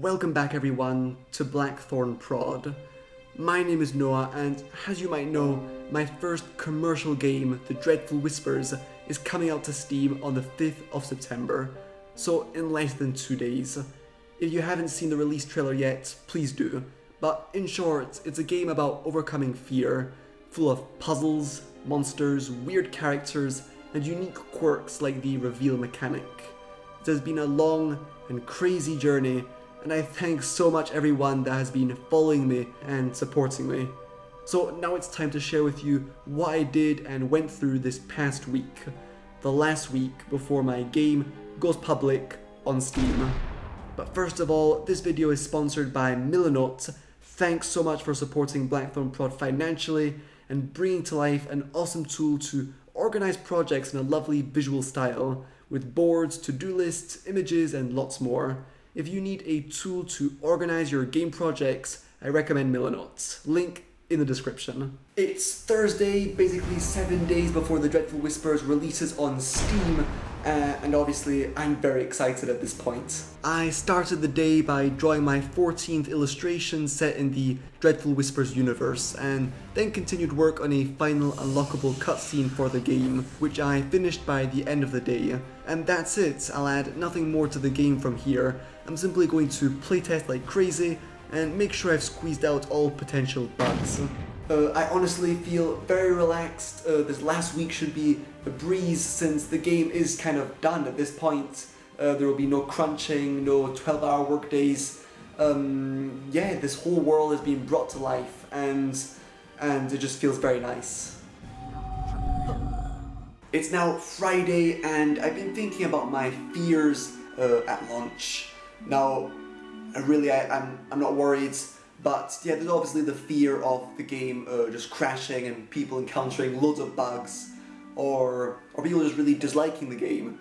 Welcome back everyone to Blackthornprod. My name is Noah, and as you might know, my first commercial game, The Dreadful Whispers, is coming out to Steam on the 5th of September, so in less than 2 days. If you haven't seen the release trailer yet, please do. But in short, it's a game about overcoming fear, full of puzzles, monsters, weird characters, and unique quirks like the reveal mechanic. It has been a long and crazy journey, and I thank so much everyone that has been following me and supporting me. So now it's time to share with you what I did and went through this past week, the last week before my game goes public on Steam. But first of all, this video is sponsored by Milanote. Thanks so much for supporting Blackthornprod financially and bringing to life an awesome tool to organize projects in a lovely visual style, with boards, to-do lists, images, and lots more. If you need a tool to organize your game projects, I recommend Milanote. Link in the description. It's Thursday, basically 7 days before The Dreadful Whispers releases on Steam, and obviously I'm very excited at this point. I started the day by drawing my 14th illustration set in the Dreadful Whispers universe, and then continued work on a final unlockable cutscene for the game, which I finished by the end of the day. And that's it, I'll add nothing more to the game from here. I'm simply going to playtest like crazy and make sure I've squeezed out all potential bugs. I honestly feel very relaxed. This last week should be a breeze since the game is kind of done at this point. There will be no crunching, no 12-hour work days. Yeah, this whole world has been brought to life, and it just feels very nice. It's now Friday, and I've been thinking about my fears at launch. Now, I'm not worried, but yeah, there's obviously the fear of the game just crashing and people encountering loads of bugs, or people just really disliking the game.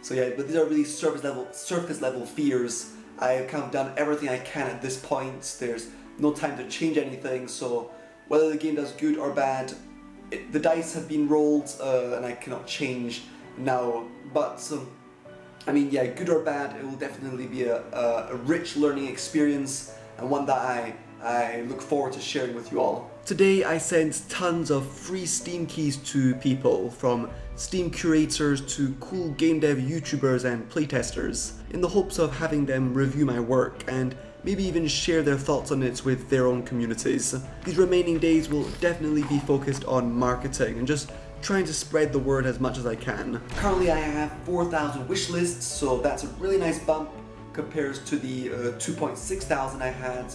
So yeah, but these are really surface level fears. I've kind of done everything I can at this point. There's no time to change anything, so whether the game does good or bad, the dice have been rolled, and I cannot change now. But I mean, yeah, good or bad, it will definitely be a rich learning experience, and one that I look forward to sharing with you all. Today I sent tons of free Steam keys to people, from Steam curators to cool game dev YouTubers and playtesters, in the hopes of having them review my work and maybe even share their thoughts on it with their own communities. These remaining days will definitely be focused on marketing and just trying to spread the word as much as I can. Currently I have 4,000 wish lists, so that's a really nice bump compared to the 2,600 I had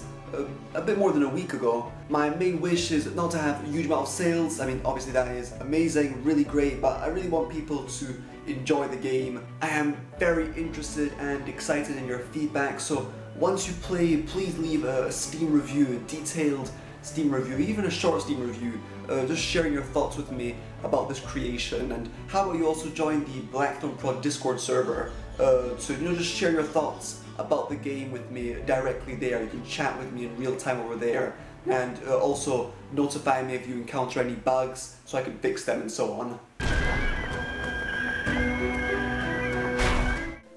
a bit more than a week ago. My main wish is not to have a huge amount of sales. I mean, obviously that is amazing, really great, but I really want people to enjoy the game. I am very interested and excited in your feedback, so once you play, please leave a Steam review, a detailed Steam review, even a short Steam review, just sharing your thoughts with me about this creation. And how about you also join the Blackthornprod Discord server, so just share your thoughts about the game with me directly there. You can chat with me in real time over there, and also notify me if you encounter any bugs so I can fix them and so on.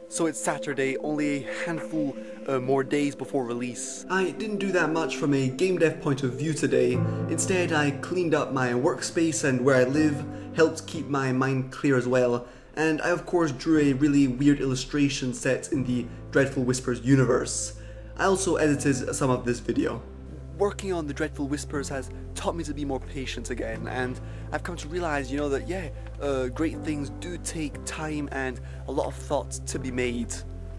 So it's Saturday, only a handful more days before release. I didn't do that much from a game dev point of view today. Instead, I cleaned up my workspace and where I live, helped keep my mind clear as well, and I of course drew a really weird illustration set in the Dreadful Whispers universe. I also edited some of this video. Working on The Dreadful Whispers has taught me to be more patient again, and I've come to realize, that yeah, great things do take time and a lot of thought to be made.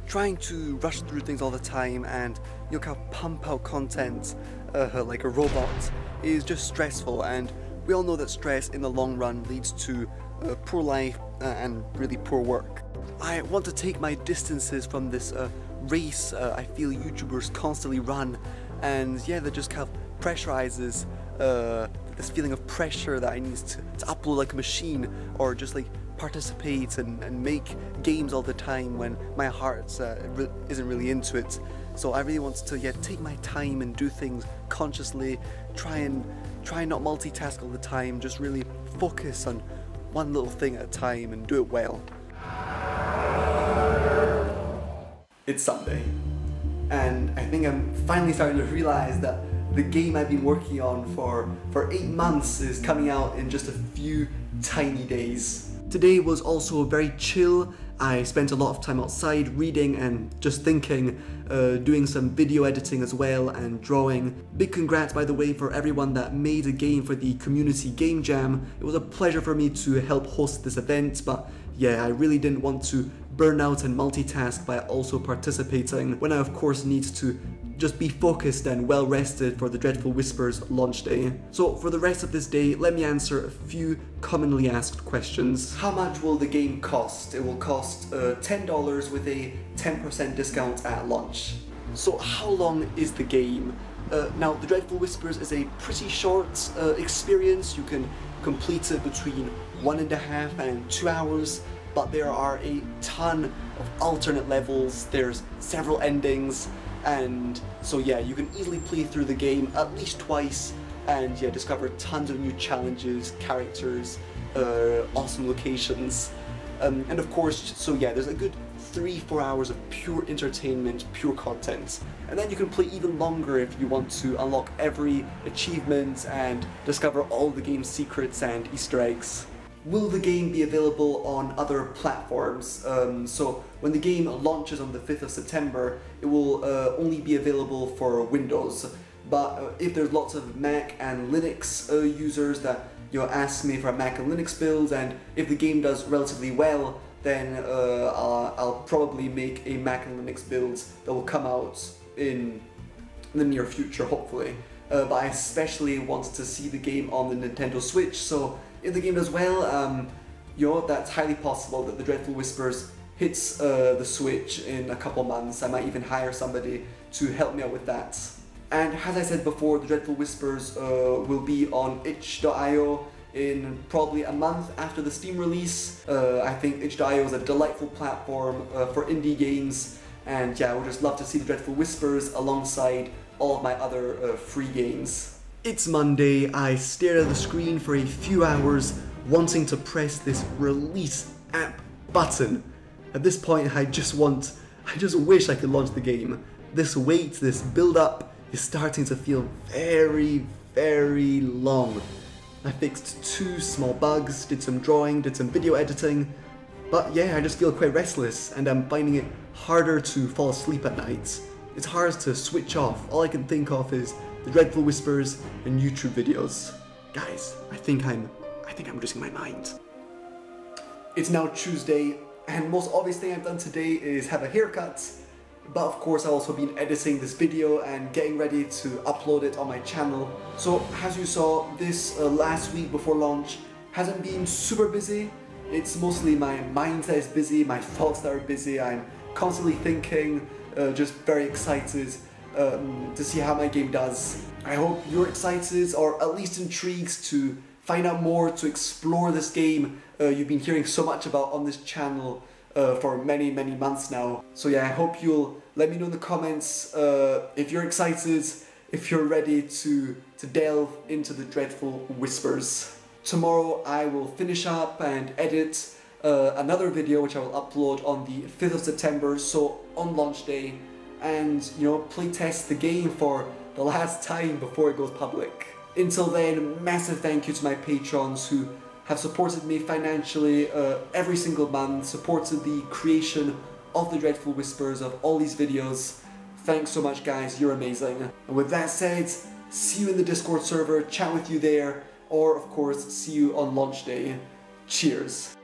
Trying to rush through things all the time and kind of pump out content like a robot is just stressful, and we all know that stress in the long run leads to poor life and really poor work. I want to take my distances from this race I feel YouTubers constantly run, and yeah, that just kind of pressurizes this feeling of pressure that I need to upload like a machine, or just like participate and make games all the time when my heart isn't really into it. So I really want to take my time and do things consciously, try not multitask all the time, just really focus on one little thing at a time and do it well. It's Sunday. and I think I'm finally starting to realize that the game I've been working on for 8 months is coming out in just a few tiny days. Today was also very chill. I spent a lot of time outside reading and just thinking, doing some video editing as well and drawing. Big congrats, by the way, for everyone that made a game for the community game jam. It was a pleasure for me to help host this event, but yeah, I really didn't want to burn out and multitask by also participating when I of course need to just be focused and well rested for the Dreadful Whispers launch day. So for the rest of this day, let me answer a few commonly asked questions. How much will the game cost? It will cost $10 with a 10% discount at launch. So how long is the game? Now, the Dreadful Whispers is a pretty short experience. You can complete it between 1.5 and 2 hours, but there are a ton of alternate levels, there's several endings, and so yeah, you can easily play through the game at least twice and yeah, discover tons of new challenges, characters, awesome locations, and of course, so yeah, there's a good 3-4 hours of pure entertainment, pure content. And then you can play even longer if you want to unlock every achievement and discover all the game's secrets and Easter eggs. Will the game be available on other platforms? So when the game launches on the 5th of September, it will only be available for Windows. But if there's lots of Mac and Linux users that ask me for a Mac and Linux build, and if the game does relatively well, then I'll probably make a Mac and Linux build that will come out in the near future, hopefully. But I especially want to see the game on the Nintendo Switch, so if the game does well, that's highly possible that the Dreadful Whispers hits the Switch in a couple months. I might even hire somebody to help me out with that. And as I said before, the Dreadful Whispers will be on itch.io in probably a month after the Steam release. I think itch.io is a delightful platform for indie games, and yeah, I would just love to see the Dreadful Whispers alongside all of my other free games. It's Monday, I stared at the screen for a few hours wanting to press this release app button. At this point I just wish I could launch the game. This wait, this build up is starting to feel very, very long. I fixed 2 small bugs, did some drawing, did some video editing, but yeah, I just feel quite restless and I'm finding it harder to fall asleep at night. It's hard to switch off. All I can think of is the Dreadful Whispers and YouTube videos. Guys, I think I'm losing my mind. It's now Tuesday, and most obvious thing I've done today is have a haircut. But of course I've also been editing this video and getting ready to upload it on my channel. So as you saw, this last week before launch hasn't been super busy. It's mostly my mind that is busy, my thoughts that are busy. I'm constantly thinking, just very excited to see how my game does. I hope you're excited or at least intrigued to find out more, to explore this game you've been hearing so much about on this channel for many months now. So yeah, I hope you'll let me know in the comments if you're excited, if you're ready to delve into the Dreadful Whispers. Tomorrow I will finish up and edit another video which I will upload on the 5th of September, so on launch day, and playtest the game for the last time before it goes public. Until then, massive thank you to my patrons who have supported me financially every single month, supported the creation of the Dreadful Whispers, of all these videos. Thanks so much guys, you're amazing. And with that said, see you in the Discord server, chat with you there, or of course see you on launch day. Cheers.